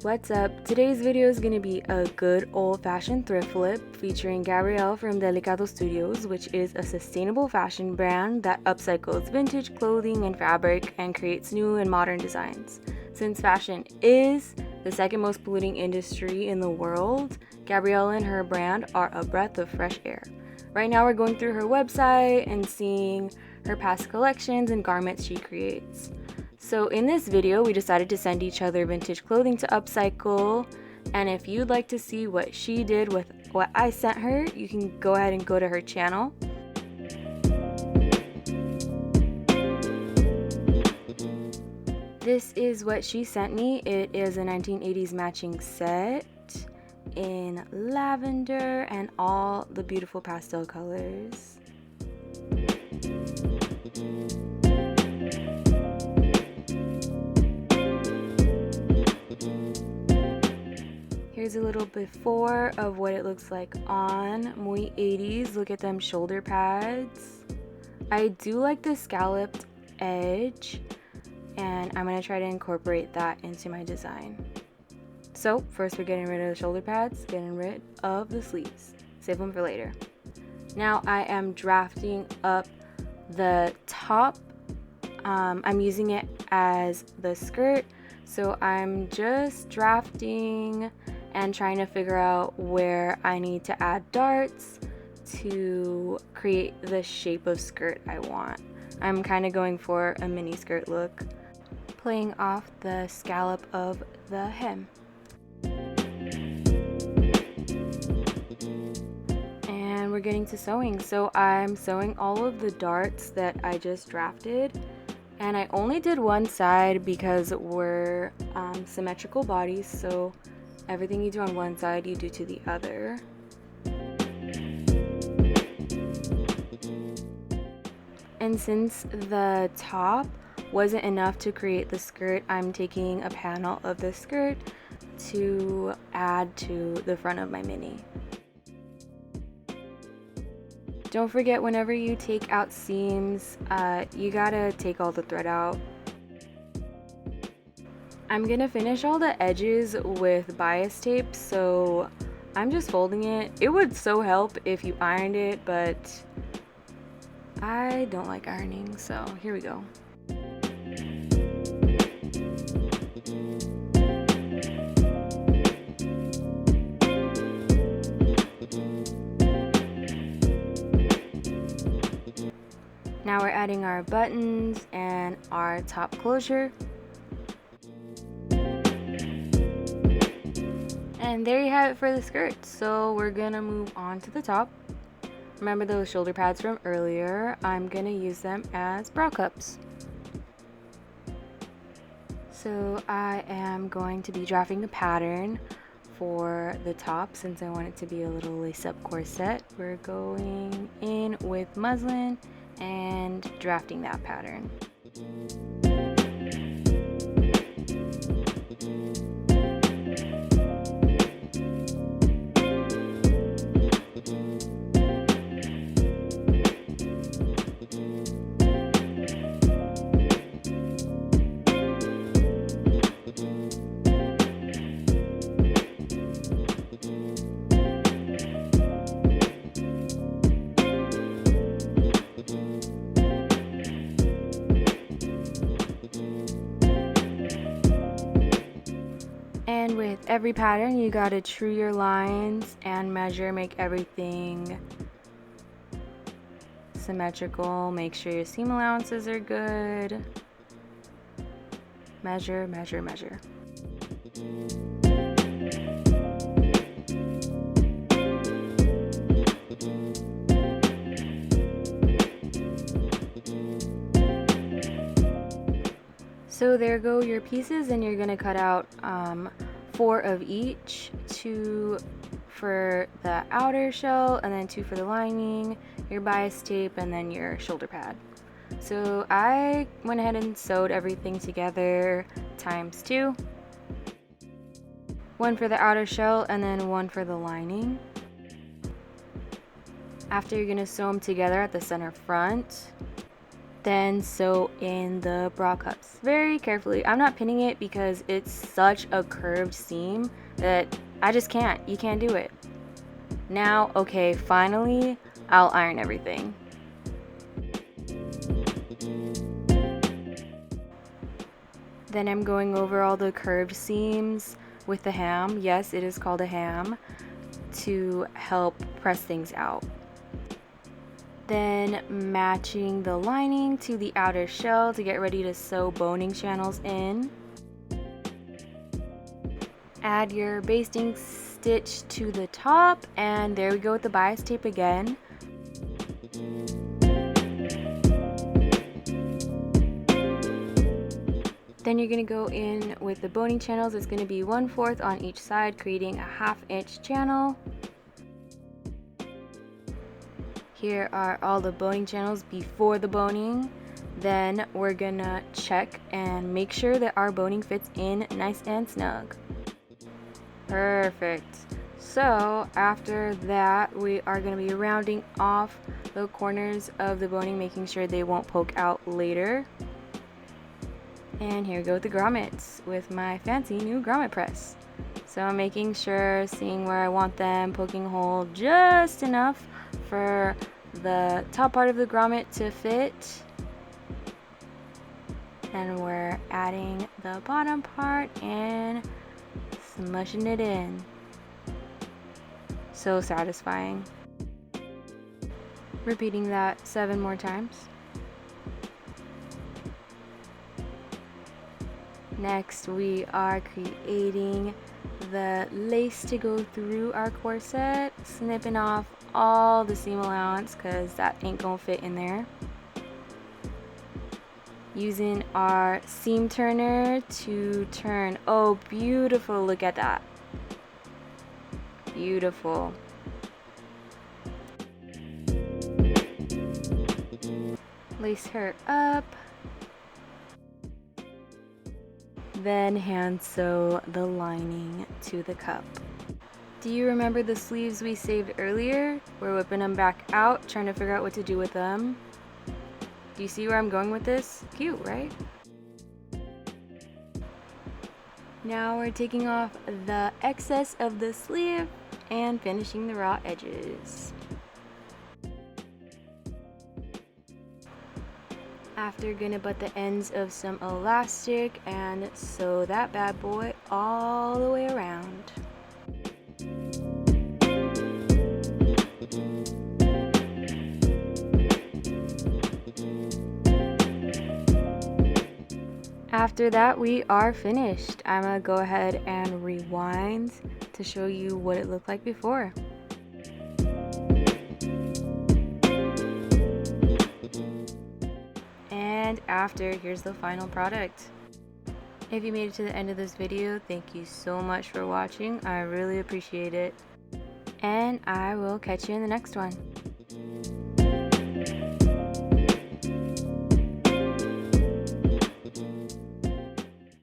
What's up? Today's video is going to be a good old-fashioned thrift flip featuring Gabrielle from Delikado Studios, which is a sustainable fashion brand that upcycles vintage clothing and fabric and creates new and modern designs. Since fashion is the second most polluting industry in the world, Gabrielle and her brand are a breath of fresh air. Right now we're going through her website and seeing her past collections and garments she creates. So in this video, we decided to send each other vintage clothing to upcycle, and if you'd like to see what she did with what I sent her, you can go ahead and go to her channel. This is what she sent me. It is a 1980s matching set in lavender and all the beautiful pastel colors. Here's a little before of what it looks like on. Muy 80s. Look at them shoulder pads. I do like the scalloped edge, and I'm going to try to incorporate that into my design. So first we're getting rid of the shoulder pads, getting rid of the sleeves. Save them for later. Now I am drafting up the top. I'm using it as the skirt, so I'm just drafting and trying to figure out where I need to add darts to create the shape of skirt I want. I'm kind of going for a mini skirt look, playing off the scallop of the hem. And we're getting to sewing. So I'm sewing all of the darts that I just drafted, and I only did one side because we're symmetrical bodies, so everything you do on one side, you do to the other. And since the top wasn't enough to create the skirt, I'm taking a panel of the skirt to add to the front of my mini. Don't forget, whenever you take out seams, you gotta take all the thread out. I'm gonna finish all the edges with bias tape, so I'm just folding it. It would so help if you ironed it, but I don't like ironing, so here we go. Now we're adding our buttons and our top closure. And there you have it for the skirt. So we're gonna move on to the top. Remember those shoulder pads from earlier? I'm gonna use them as brow cups. So I am going to be drafting the pattern for the top since I want it to be a little lace-up corset. We're going in with muslin and drafting that pattern. And with every pattern, you gotta true your lines and measure, make everything symmetrical. Make sure your seam allowances are good. Measure, measure, measure. So there go your pieces, and you're gonna cut out 4 of each, 2 for the outer shell and then 2 for the lining, your bias tape, and then your shoulder pad. So I went ahead and sewed everything together ×2. 1 for the outer shell and then 1 for the lining. After, you're gonna sew them together at the center front. Then sew in the bra cups very carefully. I'm not pinning it because it's such a curved seam that I just can't. You can't do it. Now, okay, finally, I'll iron everything. Then I'm going over all the curved seams with the ham. Yes, it is called a ham, to help press things out. Then matching the lining to the outer shell to get ready to sew boning channels in. Add your basting stitch to the top, and there we go with the bias tape again. Then you're going to go in with the boning channels. It's going to be 1/4 on each side, creating a 1/2 inch channel. Here are all the boning channels before the boning. Then we're gonna check and make sure that our boning fits in nice and snug. Perfect. So after that, we are gonna be rounding off the corners of the boning, making sure they won't poke out later. And here we go with the grommets with my fancy new grommet press. So I'm making sure, seeing where I want them, poking a hole just enough for the top part of the grommet to fit. And we're adding the bottom part and smushing it in. So satisfying. Repeating that 7 more times. Next, we are creating the lace to go through our corset, snipping off all the seam allowance because that ain't gonna fit in there. Using our seam turner to turn. Oh, beautiful, look at that. Beautiful. Lace her up. Then hand sew the lining to the cup. Do you remember the sleeves we saved earlier? We're whipping them back out, trying to figure out what to do with them. Do you see where I'm going with this? Cute, right? Now we're taking off the excess of the sleeve and finishing the raw edges. After, gonna butt the ends of some elastic and sew that bad boy all the way around. After that, we are finished. I'm gonna go ahead and rewind to show you what it looked like before. And after, here's the final product. If you made it to the end of this video, thank you so much for watching. I really appreciate it. And I will catch you in the next one.